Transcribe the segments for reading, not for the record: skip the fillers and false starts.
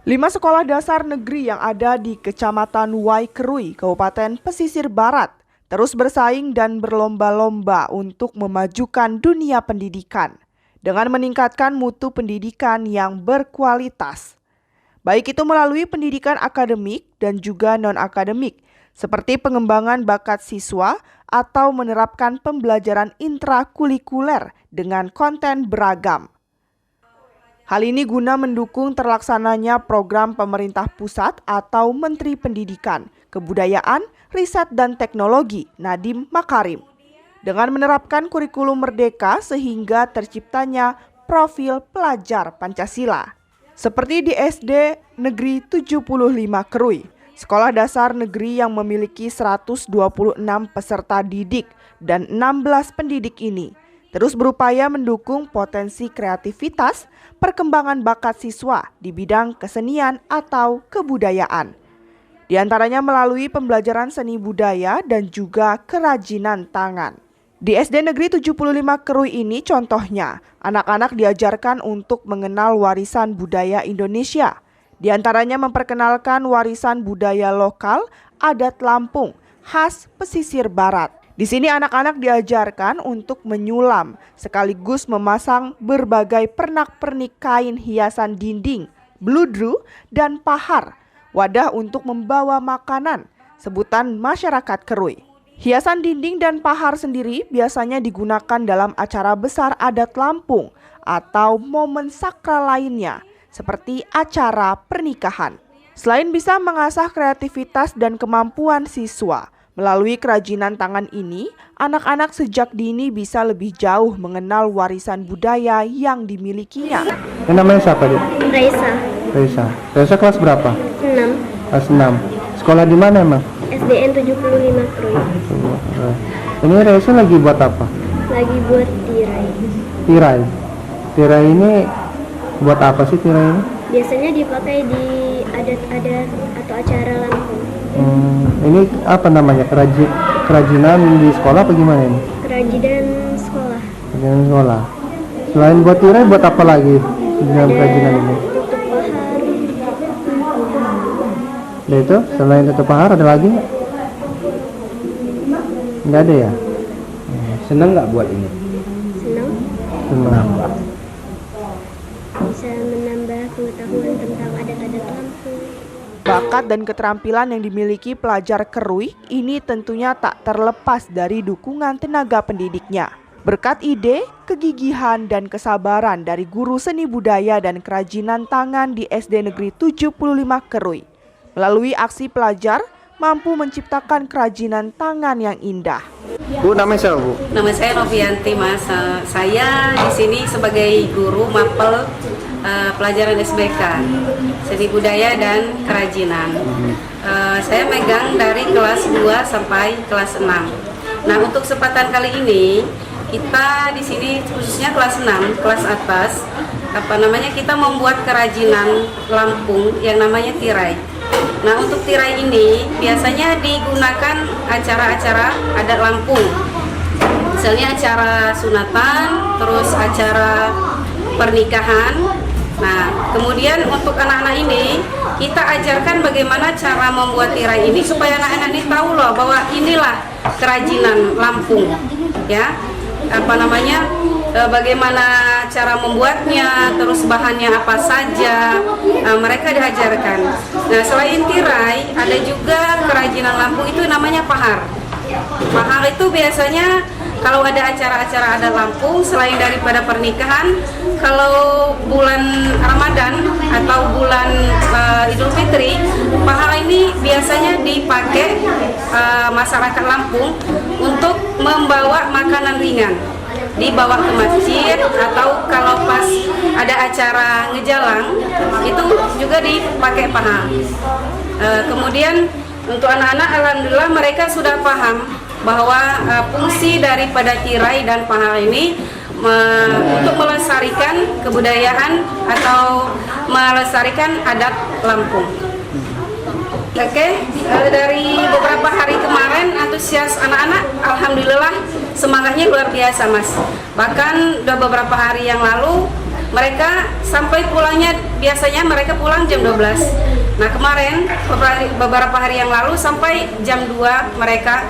5 sekolah dasar negeri yang ada di Kecamatan Waikerui, Kabupaten Pesisir Barat, terus bersaing dan berlomba-lomba untuk memajukan dunia pendidikan dengan meningkatkan mutu pendidikan yang berkualitas. Baik itu melalui pendidikan akademik dan juga non-akademik, seperti pengembangan bakat siswa atau menerapkan pembelajaran intrakurikuler dengan konten beragam. Hal ini guna mendukung terlaksananya program pemerintah pusat atau Menteri Pendidikan, Kebudayaan, Riset dan Teknologi Nadiem Makarim dengan menerapkan kurikulum merdeka sehingga terciptanya profil pelajar Pancasila. Seperti di SD Negeri 75 Kerui, sekolah dasar negeri yang memiliki 126 peserta didik dan 16 pendidik ini terus berupaya mendukung potensi kreativitas, perkembangan bakat siswa di bidang kesenian atau kebudayaan. Di antaranya melalui pembelajaran seni budaya dan juga kerajinan tangan. Di SD Negeri 75 Kerui ini contohnya, anak-anak diajarkan untuk mengenal warisan budaya Indonesia. Di antaranya memperkenalkan warisan budaya lokal adat Lampung khas pesisir barat. Di sini anak-anak diajarkan untuk menyulam sekaligus memasang berbagai pernak-pernik kain hiasan dinding, bludru, dan pahar, wadah untuk membawa makanan, sebutan masyarakat Kerui. Hiasan dinding dan pahar sendiri biasanya digunakan dalam acara besar adat Lampung atau momen sakral lainnya, seperti acara pernikahan. Selain bisa mengasah kreativitas dan kemampuan siswa, melalui kerajinan tangan ini, anak-anak sejak dini bisa lebih jauh mengenal warisan budaya yang dimilikinya. Yang namanya siapa, Dek? Raisa. Raisa kelas berapa? 6. Kelas 6. Sekolah di mana emang? SDN 75 Krui. Ini Raisa lagi buat apa? Lagi buat tirai. Tirai. Tirai ini buat apa sih tirai ini? Biasanya dipakai di adat-adat atau acara Lampung. Ini apa namanya? Kerajinan di sekolah apa gimana ini? Kerajinan sekolah. Kerajinan sekolah. Selain buat tirai, buat apa lagi dalam kerajinan ini? Tutup pahar. Nah itu, selain tutup pahar ada lagi nggak? Nggak ada ya? Senang nggak buat ini? Senang. Senang. Bisa menambah pengetahuan tentang adat-adat Lampung. Bakat dan keterampilan yang dimiliki pelajar Kerui ini tentunya tak terlepas dari dukungan tenaga pendidiknya. Berkat ide, kegigihan, dan kesabaran dari guru seni budaya dan kerajinan tangan di SD Negeri 75 Kerui. Melalui aksi pelajar, mampu menciptakan kerajinan tangan yang indah. Bu, namanya siapa, Bu? Nama saya Novianti, Mas. Saya di sini sebagai guru mapel pelajaran SBK, seni budaya dan kerajinan. Saya megang dari kelas 2 sampai kelas 6. Nah, untuk kesempatan kali ini kita di sini khususnya kelas 6, kelas atas, kita membuat kerajinan Lampung yang namanya tirai. Nah, untuk tirai ini biasanya digunakan acara-acara adat Lampung. Misalnya acara sunatan, terus acara pernikahan. Nah, kemudian untuk anak-anak ini kita ajarkan bagaimana cara membuat tirai ini supaya anak-anak ini tahu loh bahwa inilah kerajinan Lampung, ya. Bagaimana cara membuatnya, terus bahannya apa saja, mereka diajarkan. Nah, selain tirai, ada juga kerajinan Lampung itu namanya pahar. Pahar itu biasanya kalau ada acara-acara adat Lampung, selain daripada pernikahan, kalau bulan Ramadan atau bulan Idul Fitri, pahar ini biasanya dipakai masyarakat Lampung untuk membawa makanan ringan, dibawa ke masjid, atau kalau pas ada acara ngejalang itu juga dipakai pahar. Kemudian untuk anak-anak, alhamdulillah mereka sudah paham bahwa fungsi daripada tirai dan pahar ini untuk melestarikan kebudayaan atau melestarikan adat Lampung. Oke, dari beberapa hari kemarin antusias anak-anak, alhamdulillah semangatnya luar biasa, Mas. Bahkan udah beberapa hari yang lalu mereka sampai pulangnya biasanya mereka pulang jam 12. Nah kemarin beberapa hari yang lalu sampai jam 2 mereka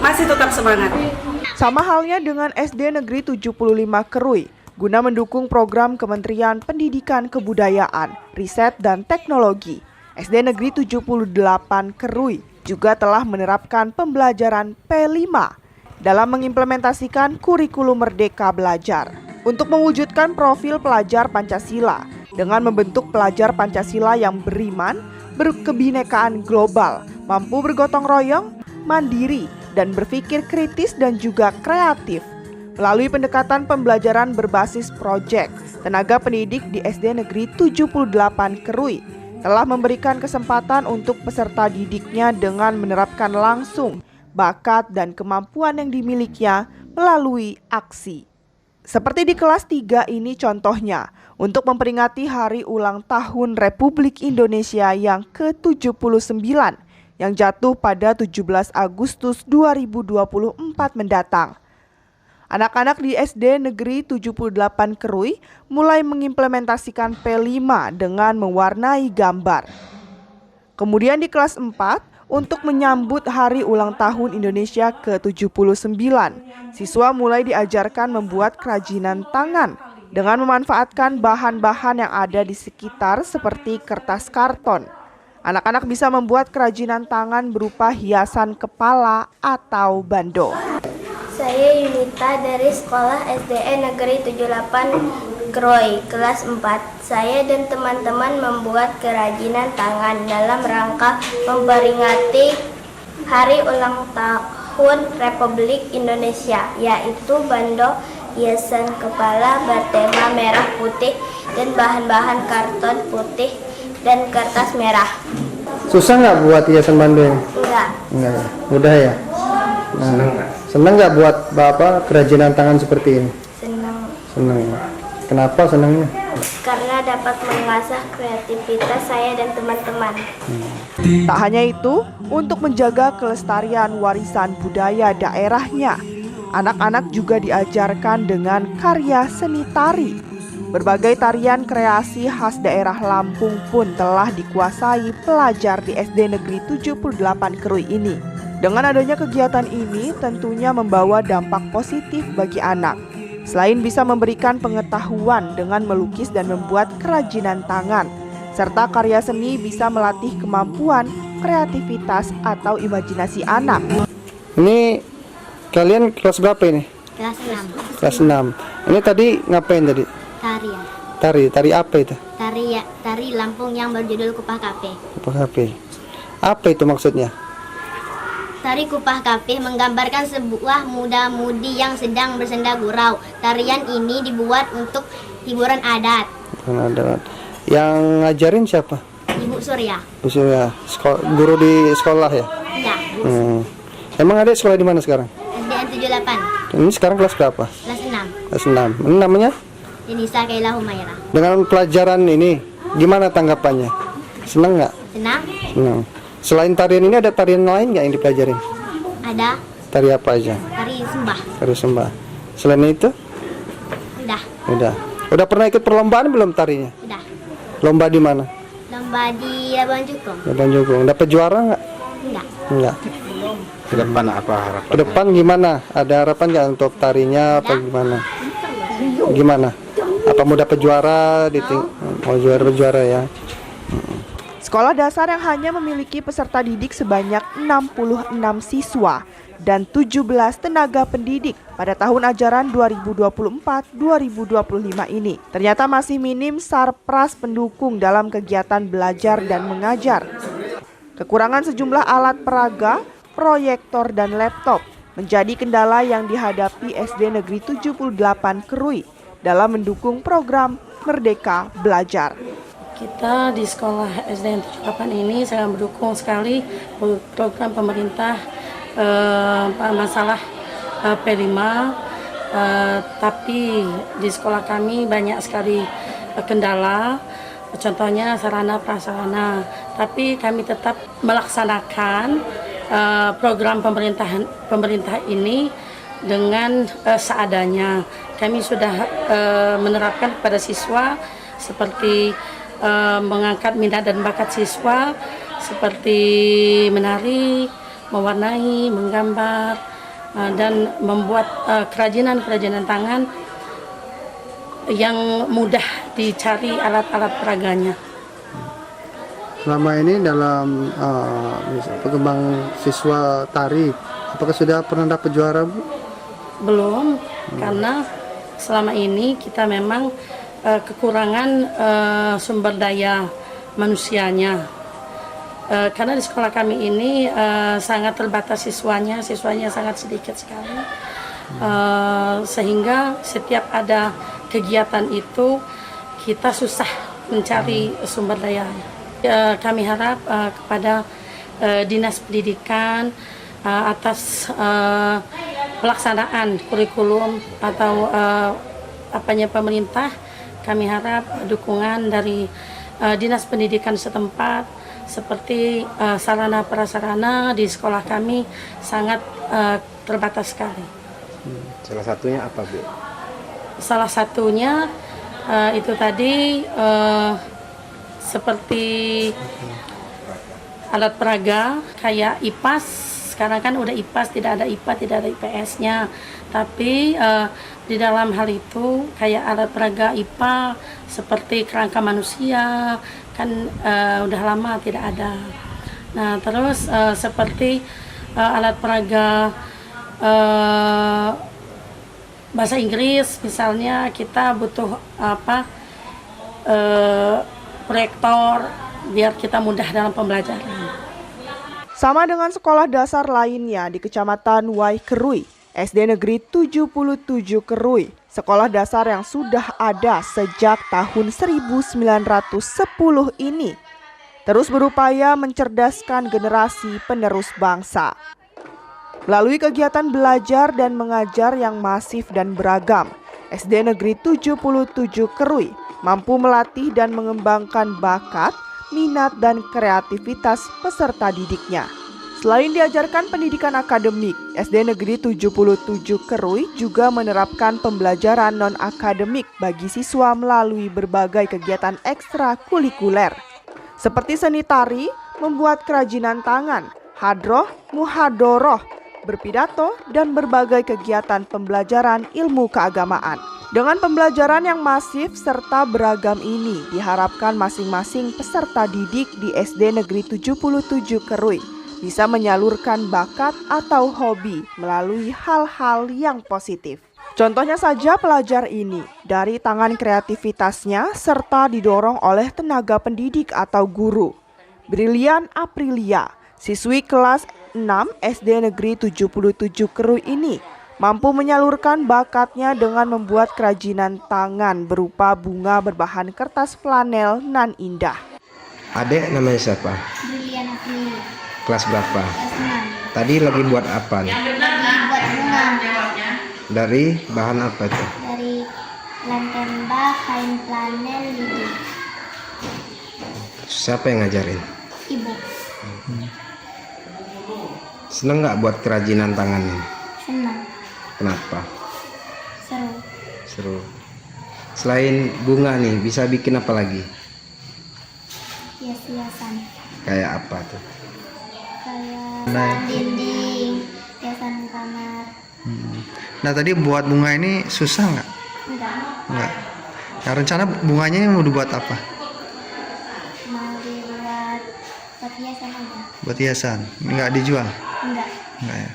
masih tetap semangat. Sama halnya dengan SD Negeri 75 Kerui, guna mendukung program Kementerian Pendidikan Kebudayaan, Riset dan Teknologi. SD Negeri 78 Kerui juga telah menerapkan pembelajaran P5 dalam mengimplementasikan kurikulum Merdeka Belajar untuk mewujudkan profil pelajar Pancasila dengan membentuk pelajar Pancasila yang beriman, berkebinekaan global, mampu bergotong royong, mandiri, dan berpikir kritis dan juga kreatif. Melalui pendekatan pembelajaran berbasis proyek, tenaga pendidik di SD Negeri 78 Kerui telah memberikan kesempatan untuk peserta didiknya dengan menerapkan langsung bakat dan kemampuan yang dimilikinya melalui aksi. Seperti di kelas 3 ini contohnya, untuk memperingati Hari Ulang Tahun Republik Indonesia yang ke-79 yang jatuh pada 17 Agustus 2024 mendatang. Anak-anak di SD Negeri 78 Kerui mulai mengimplementasikan P5 dengan mewarnai gambar. Kemudian di kelas 4, untuk menyambut Hari Ulang Tahun Indonesia ke-79, siswa mulai diajarkan membuat kerajinan tangan dengan memanfaatkan bahan-bahan yang ada di sekitar seperti kertas karton. Anak-anak bisa membuat kerajinan tangan berupa hiasan kepala atau bando. Saya Yunita dari sekolah SDN Negeri 78 Kerui, kelas 4. Saya dan teman-teman membuat kerajinan tangan dalam rangka memperingati Hari Ulang Tahun Republik Indonesia, yaitu bando, hiasan kepala bertema merah putih, dan bahan-bahan karton putih dan kertas merah. Susah nggak buat hiasan bando ini? Enggak. Enggak, mudah ya. Senang nggak buat bapak kerajinan tangan seperti ini? Senang. Senang. Kenapa senangnya? Karena dapat mengasah kreativitas saya dan teman-teman. Tak hanya itu, untuk menjaga kelestarian warisan budaya daerahnya, anak-anak juga diajarkan dengan karya seni tari. Berbagai tarian kreasi khas daerah Lampung pun telah dikuasai pelajar di SD Negeri 78 Kerui ini. Dengan adanya kegiatan ini tentunya membawa dampak positif bagi anak. Selain bisa memberikan pengetahuan dengan melukis dan membuat kerajinan tangan, serta karya seni bisa melatih kemampuan, kreativitas atau imajinasi anak. Ini kalian kelas berapa ini? Kelas 6. Kelas 6. Ini tadi ngapain tadi? Tarian. Tari apa itu? Tari Lampung yang berjudul Kupah Kapeh. Kupah Kapeh. Apa itu maksudnya? Tari Kupah Kapeh menggambarkan sebuah muda-mudi yang sedang bersenda gurau. Tarian ini dibuat untuk hiburan adat. Yang ngajarin siapa? Ibu Surya. Bu Surya. Guru di sekolah ya? Iya. Emang adik sekolah di mana sekarang? SDN 78. Ini sekarang kelas berapa? Kelas 6. Kelas 6. Ini namanya? Denisa Kaila Humaira. Dengan pelajaran ini, gimana tanggapannya? Senang nggak? Senang? Senang. Selain tarian ini ada tarian lain nggak yang dipelajarin? Ada. Tari apa aja? Tari Sembah. Tari Sembah. Selain itu? Udah. Udah pernah ikut perlombaan belum tarinya? Udah. Lomba di mana? Lomba di Labuan Jukung. Labuan Jukung. Dapat juara nggak? Enggak. Ke depan apa harapan? Ke depan gimana? Ada harapan nggak untuk tarinya apa gimana? Gimana? Apa mau dapat juara? Mau juara ya? Sekolah dasar yang hanya memiliki peserta didik sebanyak 66 siswa dan 17 tenaga pendidik pada tahun ajaran 2024-2025 ini ternyata masih minim sarpras pendukung dalam kegiatan belajar dan mengajar. Kekurangan sejumlah alat peraga, proyektor dan laptop menjadi kendala yang dihadapi SD Negeri 78 Kerui dalam mendukung program Merdeka Belajar. Kita di sekolah SDN 78 ini sangat mendukung sekali program pemerintah masalah P5, tapi di sekolah kami banyak sekali kendala, contohnya sarana prasarana, tapi kami tetap melaksanakan program pemerintah ini dengan seadanya. kami sudah menerapkan kepada siswa seperti mengangkat minat dan bakat siswa seperti menari, mewarnai, menggambar, dan membuat kerajinan-kerajinan tangan yang mudah dicari alat-alat peraganya. Selama ini dalam pengembangan siswa tari, apakah sudah pernah dapat juara, Bu? Belum, karena selama ini kita memang kekurangan sumber daya manusianya. Karena di sekolah kami ini sangat terbatas siswanya sangat sedikit sekali. Sehingga setiap ada kegiatan itu kita susah mencari sumber daya. Kami harap kepada Dinas Pendidikan atas pelaksanaan kurikulum atau pemerintah, kami harap dukungan dari Dinas Pendidikan setempat seperti sarana prasarana di sekolah kami sangat terbatas sekali. Salah satunya apa, Bu? Salah satunya itu tadi seperti alat peraga kayak IPAS. Sekarang kan udah IPAS, tidak ada IPA, tidak ada IPS-nya. Tapi di dalam hal itu kayak alat peraga IPA seperti kerangka manusia kan udah lama tidak ada. Nah, terus seperti alat peraga bahasa Inggris misalnya kita butuh proyektor biar kita mudah dalam pembelajaran. Sama dengan sekolah dasar lainnya di Kecamatan Waikerui, SD Negeri 77 Kerui, sekolah dasar yang sudah ada sejak tahun 1910 ini, terus berupaya mencerdaskan generasi penerus bangsa. Melalui kegiatan belajar dan mengajar yang masif dan beragam, SD Negeri 77 Kerui mampu melatih dan mengembangkan bakat, minat, dan kreativitas peserta didiknya. Selain diajarkan pendidikan akademik, SD Negeri 77 Kerui juga menerapkan pembelajaran non-akademik bagi siswa melalui berbagai kegiatan ekstrakurikuler, seperti seni tari, membuat kerajinan tangan, hadroh, muhadoroh, berpidato, dan berbagai kegiatan pembelajaran ilmu keagamaan. Dengan pembelajaran yang masif serta beragam ini, diharapkan masing-masing peserta didik di SD Negeri 77 Kerui bisa menyalurkan bakat atau hobi melalui hal-hal yang positif. Contohnya saja pelajar ini, dari tangan kreativitasnya serta didorong oleh tenaga pendidik atau guru. Brilian Aprilia, siswi kelas 6 SD Negeri 77 Kerui ini, mampu menyalurkan bakatnya dengan membuat kerajinan tangan berupa bunga berbahan kertas flanel nan indah. Adek namanya siapa? Brilian Aprilia, Kelas berapa? kelas 6. Tadi lagi buat apa nih? Buat bunga Dari bahan apa itu? dari lempemba, kain flanel, lidi. Siapa yang ngajarin? Ibu, Seneng nggak buat kerajinan tangan ini? senang, Kenapa? seru, Seru. Selain bunga nih, bisa bikin apa lagi? hias-hiasan, Kayak apa tuh? kayak dinding, hiasan kamar. Nah, tadi buat bunga ini susah nggak? Enggak, Nah, rencana bunganya ini mau dibuat apa? mau dibuat buat hiasan aja. Buat hiasan, nggak dijual? Enggak. Nggak ya.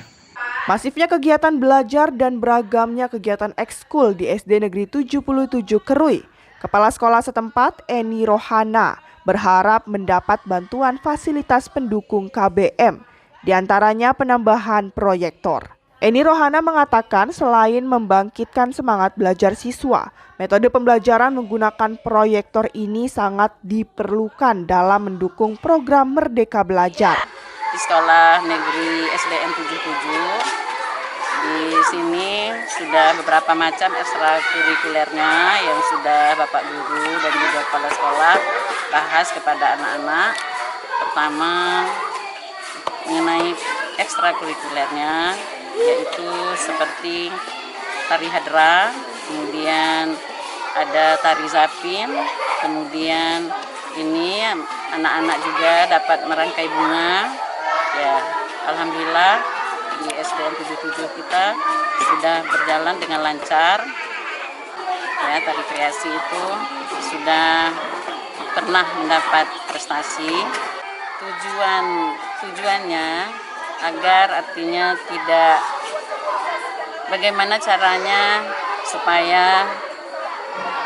Masifnya kegiatan belajar dan beragamnya kegiatan ekskul di SD Negeri 77 Kerui, Kepala Sekolah setempat Eni Rohana berharap mendapat bantuan fasilitas pendukung KBM, diantaranya penambahan proyektor. Eni Rohana mengatakan selain membangkitkan semangat belajar siswa, metode pembelajaran menggunakan proyektor ini sangat diperlukan dalam mendukung program Merdeka Belajar. Di sekolah negeri SDN 77 di sini sudah beberapa macam ekstrakurikulernya yang sudah Bapak Guru dan juga kepala sekolah bahas kepada anak-anak. Pertama mengenai ekstrakurikulernya yaitu seperti tari hadra, kemudian ada tari zapin, kemudian ini anak-anak juga dapat merangkai bunga. Ya, alhamdulillah di SDN 77 kita sudah berjalan dengan lancar. Ya, tari kreasi itu sudah pernah mendapat prestasi. Tujuannya agar artinya tidak, bagaimana caranya supaya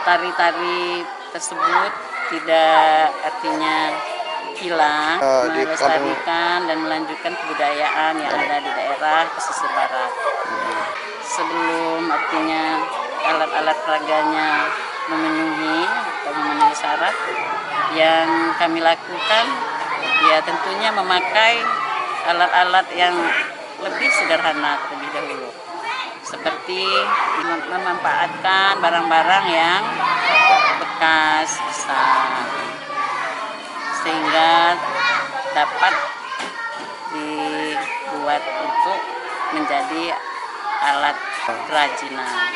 tari-tari tersebut tidak artinya hilang, melestarikan dan melanjutkan kebudayaan yang ada di daerah pesisir barat. Sebelum artinya alat-alat peraganya memenuhi syarat, yang kami lakukan ya tentunya memakai alat-alat yang lebih sederhana terlebih dahulu, seperti memanfaatkan barang-barang yang bekas besar sehingga dapat dibuat untuk menjadi alat kerajinan.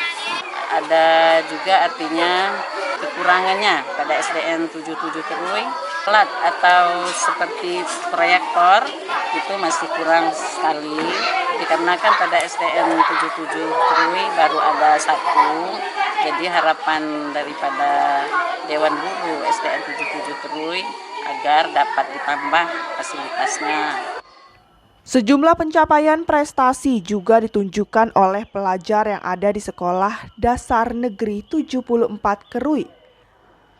Ada juga artinya kekurangannya pada SDN 77 Kerui, alat atau seperti proyektor itu masih kurang sekali, dikarenakan pada SDN 77 Kerui baru ada satu. Jadi harapan daripada Dewan Guru SDN 77 Kerui agar dapat ditambah fasilitasnya. Sejumlah pencapaian prestasi juga ditunjukkan oleh pelajar yang ada di Sekolah Dasar Negeri 74 Kerui.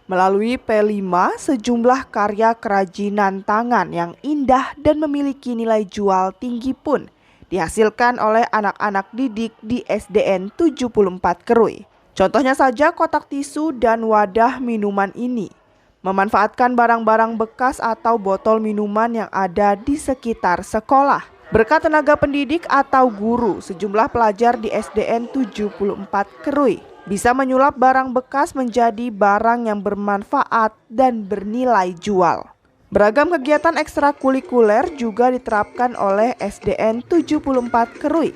Melalui P5, sejumlah karya kerajinan tangan yang indah dan memiliki nilai jual tinggi pun dihasilkan oleh anak-anak didik di SDN 74 Kerui. Contohnya saja kotak tisu dan wadah minuman ini. Memanfaatkan barang-barang bekas atau botol minuman yang ada di sekitar sekolah. Berkat tenaga pendidik atau guru, sejumlah pelajar di SDN 74 Kerui bisa menyulap barang bekas menjadi barang yang bermanfaat dan bernilai jual. Beragam kegiatan ekstrakurikuler juga diterapkan oleh SDN 74 Kerui.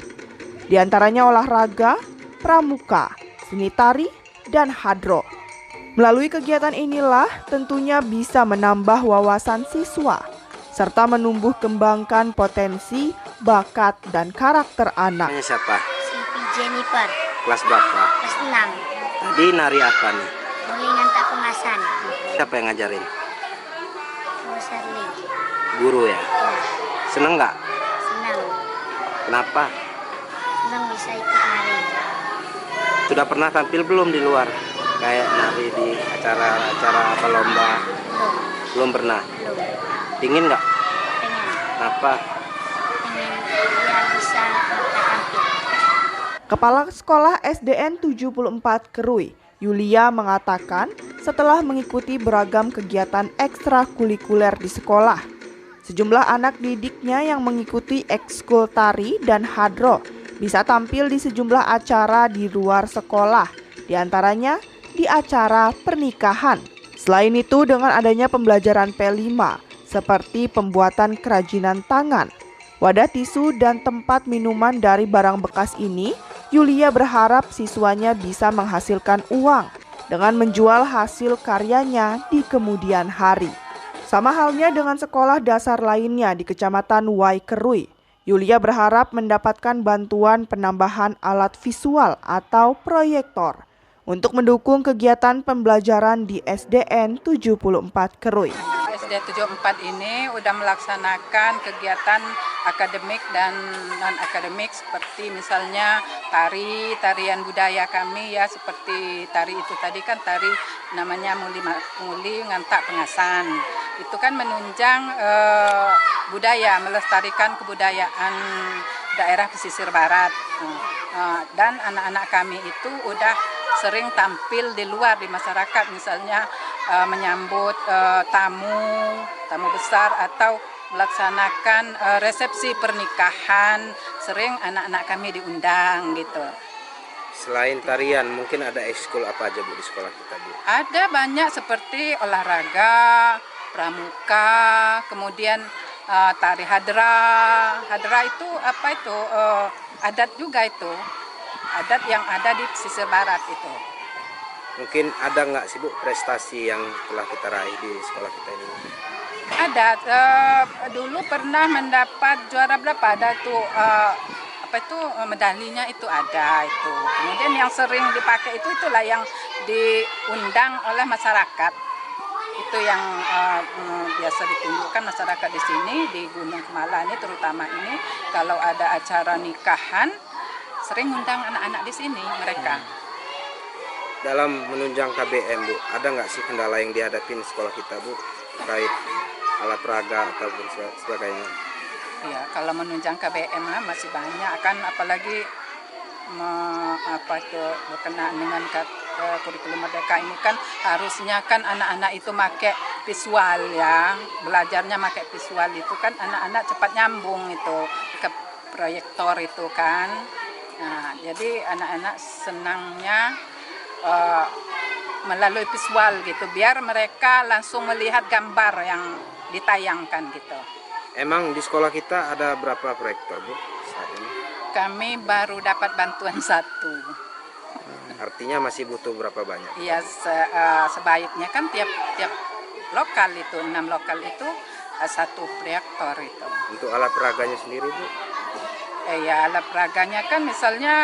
Di antaranya olahraga, pramuka, seni tari, dan hadro. Melalui kegiatan inilah tentunya bisa menambah wawasan siswa, serta menumbuh kembangkan potensi, bakat, dan karakter anak. Namanya siapa? Siti Jennifer, Kelas berapa? kelas 6, Tadi nari apa nih? Mulingan Tak Pengasan, Siapa yang ngajarin? Bu Sherly. Guru ya? Seneng nggak? Senang, Kenapa? senang bisa ikut nari. Sudah pernah tampil belum di luar? Kayak nari di acara-acara apa lomba? Belum, Belum pernah? belum. Ingin nggak? Pengen, Kenapa? pengen biar bisa tampil. Kepala Sekolah SDN 74 Kerui, Yulia mengatakan setelah mengikuti beragam kegiatan ekstrakurikuler di sekolah, sejumlah anak didiknya yang mengikuti ekskul tari dan hadro bisa tampil di sejumlah acara di luar sekolah, di antaranya di acara pernikahan. Selain itu, dengan adanya pembelajaran P5 seperti pembuatan kerajinan tangan, wadah tisu, dan tempat minuman dari barang bekas ini, Yulia berharap siswanya bisa menghasilkan uang dengan menjual hasil karyanya di kemudian hari. Sama halnya dengan sekolah dasar lainnya di Kecamatan Wai Kerui, Yulia berharap mendapatkan bantuan penambahan alat visual atau proyektor untuk mendukung kegiatan pembelajaran di SDN 74 Kerui. SD 74 ini sudah melaksanakan kegiatan akademik dan non-akademik seperti misalnya tarian budaya kami ya, seperti tari itu tadi kan tari namanya Muli Ngantak Pengasan. Itu kan menunjang budaya, melestarikan kebudayaan daerah pesisir barat. Dan anak-anak kami itu udah sering tampil di luar di masyarakat, misalnya menyambut tamu besar atau melaksanakan resepsi pernikahan, sering anak-anak kami diundang gitu. Selain tarian, mungkin ada ekskul apa aja Bu di sekolah kita Bu? Ada banyak seperti olahraga, pramuka, kemudian tari hadra. Hadra itu apa itu? Adat juga itu. adat yang ada di pesisir barat itu. Mungkin ada nggak sih Bu prestasi yang telah kita raih di sekolah kita ini? Ada, dulu pernah mendapat juara berapa, ada tuh medalinya itu ada itu. Kemudian yang sering dipakai itulah yang diundang oleh masyarakat. Itu yang biasa ditunjukkan masyarakat di sini di Gunung Kemala ini, terutama ini kalau ada acara nikahan sering undang anak-anak di sini mereka. Dalam menunjang KBM Bu, ada nggak sih kendala yang dihadapin sekolah kita Bu terkait alat peraga ataupun sebagainya? Ya, kalau menunjang KBM lah masih banyak kan, apalagi berkenaan dengan kurikulum Merdeka ini kan harusnya kan anak-anak itu pakai visual ya, belajarnya pakai visual itu kan anak-anak cepat nyambung itu ke proyektor itu kan. Nah, jadi anak-anak senangnya melalui visual gitu, biar mereka langsung melihat gambar yang ditayangkan gitu. Emang di sekolah kita ada berapa proyektor Bu saat ini? Kami baru dapat bantuan 1. Artinya masih butuh berapa banyak? Iya, sebaiknya kan tiap lokal itu, 6 lokal itu 1 proyektor itu. Untuk alat peraganya sendiri Bu? Ya, alat peraganya kan misalnya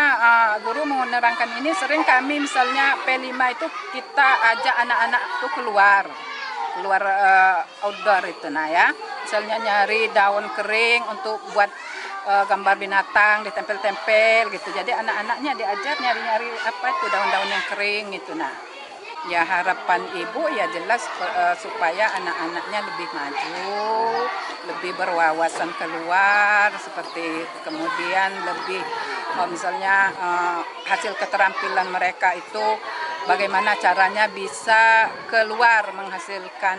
guru mau menerangkan ini, sering kami misalnya P5 itu kita ajak anak-anak itu keluar outdoor itu ya. Misalnya nyari daun kering untuk buat gambar binatang, ditempel-tempel gitu. Jadi anak-anaknya diajar nyari-nyari daun-daun yang kering gitu. Nah, ya harapan ibu ya jelas supaya anak-anaknya lebih maju, lebih berwawasan keluar, seperti kemudian lebih misalnya hasil keterampilan mereka itu bagaimana caranya bisa keluar menghasilkan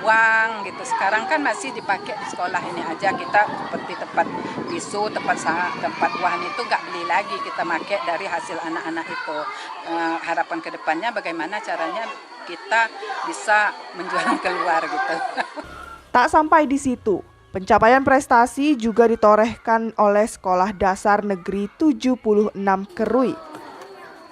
uang gitu. Sekarang kan masih dipakai di sekolah ini aja, kita seperti tempat bisu, tempat uang itu nggak beli lagi, kita pakai dari hasil anak-anak itu. Harapan kedepannya bagaimana caranya kita bisa menjual keluar gitu. Tak sampai di situ, pencapaian prestasi juga ditorehkan oleh Sekolah Dasar Negeri 76 Kerui.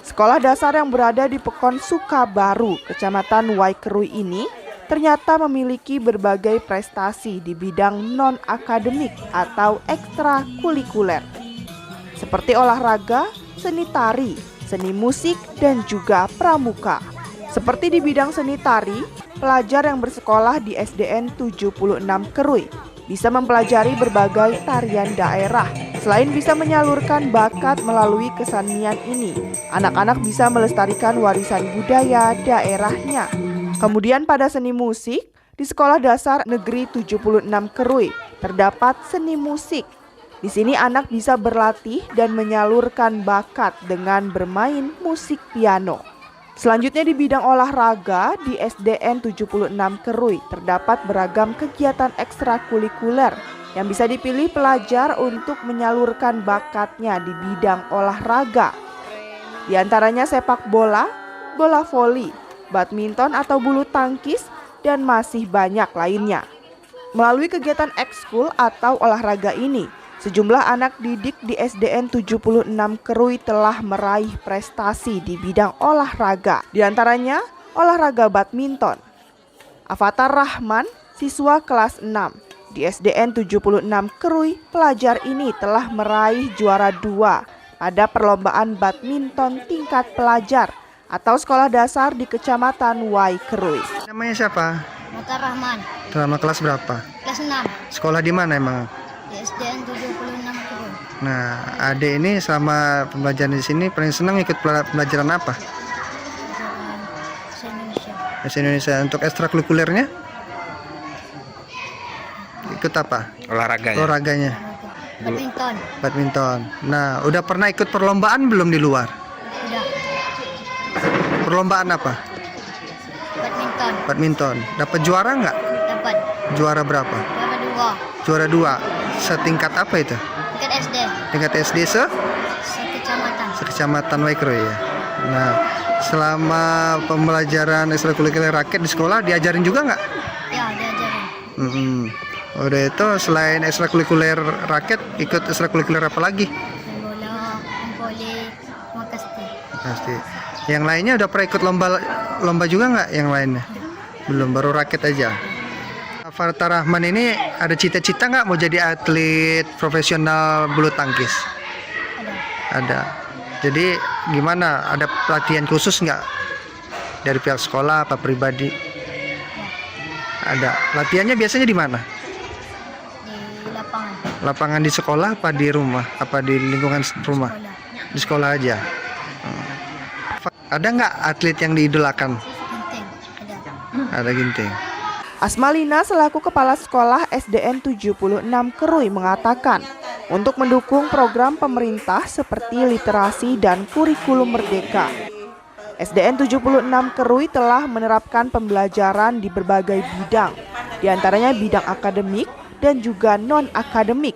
Sekolah dasar yang berada di Pekon Sukabaru, Kecamatan Waikerui ini ternyata memiliki berbagai prestasi di bidang non-akademik atau ekstrakurikuler, seperti olahraga, seni tari, seni musik, dan juga pramuka. Seperti di bidang seni tari, pelajar yang bersekolah di SDN 76 Kerui bisa mempelajari berbagai tarian daerah. Selain bisa menyalurkan bakat melalui kesenian ini, anak-anak bisa melestarikan warisan budaya daerahnya. Kemudian pada seni musik, di Sekolah Dasar Negeri 76 Kerui terdapat seni musik. Di sini anak bisa berlatih dan menyalurkan bakat dengan bermain musik piano. Selanjutnya di bidang olahraga, di SDN 76 Kerui terdapat beragam kegiatan ekstrakurikuler yang bisa dipilih pelajar untuk menyalurkan bakatnya di bidang olahraga. Di antaranya sepak bola, bola voli, badminton atau bulu tangkis, dan masih banyak lainnya. Melalui kegiatan ekskul atau olahraga ini, sejumlah anak didik di SDN 76 Kerui telah meraih prestasi di bidang olahraga. Di antaranya olahraga badminton. Avatar Rahman, siswa kelas 6 di SDN 76 Kerui, pelajar ini telah meraih juara 2 pada perlombaan badminton tingkat pelajar atau sekolah dasar di Kecamatan Waikerui. Namanya siapa? Avatar Rahman, Selama kelas berapa? kelas 6 Sekolah di mana emang? di SDN 76 Kerui. Nah, adik ini selama pembelajaran di sini paling senang ikut pelajaran apa? Bahasa Indonesia. Bahasa Indonesia. Untuk ekstrakurikulernya? Ikut apa? Olahraganya. Badminton. Badminton. Nah, udah pernah ikut perlombaan belum di luar? Udah. Perlombaan apa? Badminton. Badminton. Dapat juara nggak? Dapat. Juara berapa? Juara 2. Juara 2. Setingkat apa itu? Tingkat SD. Tingkat SD Sekecamatan. sekecamatan Waikerui ya. Nah, selama pembelajaran ekstrakurikuler raket di sekolah diajarin juga nggak? Ya, diajarin. Udah itu selain ekstrakurikuler raket, ikut ekstrakurikuler apa lagi? Main bola, main voli, Pasti. Yang lainnya udah pernah ikut lomba juga nggak yang lainnya? Belum, baru rakit aja. Farta Rahman ini ada cita-cita nggak mau jadi atlet profesional bulu tangkis? Ada. Jadi gimana? Ada pelatihan khusus nggak dari pihak sekolah apa pribadi? Ada. Latihannya biasanya di mana? Di lapangan. Lapangan di sekolah apa di rumah? Apa di lingkungan rumah? Di sekolah aja. Ada nggak atlet yang diidolakan? Ginting, Ada Ginting. Asmalina selaku Kepala Sekolah SDN 76 Kerui mengatakan, untuk mendukung program pemerintah seperti literasi dan kurikulum merdeka, SDN 76 Kerui telah menerapkan pembelajaran di berbagai bidang, diantaranya bidang akademik dan juga non-akademik.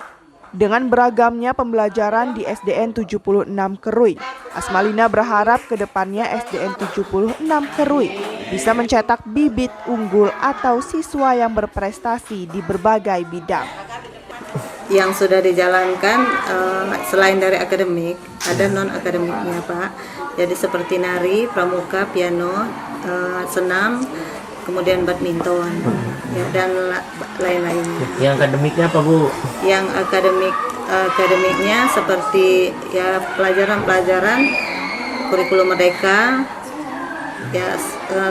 Dengan beragamnya pembelajaran di SDN 76 Kerui, Asmalina berharap ke depannya SDN 76 Kerui bisa mencetak bibit unggul atau siswa yang berprestasi di berbagai bidang. Yang sudah dijalankan selain dari akademik, ada non-akademiknya Pak. Jadi seperti nari, pramuka, piano, senam, kemudian badminton, ya, dan lain-lainnya. Yang akademiknya apa Bu? Yang akademiknya seperti ya pelajaran-pelajaran kurikulum merdeka, ya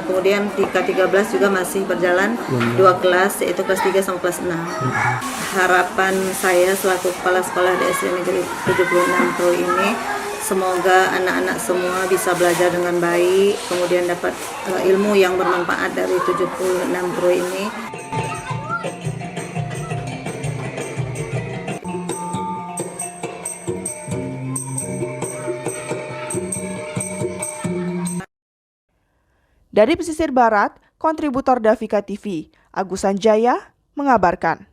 kemudian di K13 juga masih berjalan 2 kelas, yaitu kelas 3 sama kelas 6. Harapan saya selaku kepala sekolah di SD Negeri 76 Kerui ini, semoga anak-anak semua bisa belajar dengan baik, kemudian dapat ilmu yang bermanfaat dari 76 Kerui ini. Dari pesisir barat, kontributor Davika TV, Agus Sanjaya mengabarkan.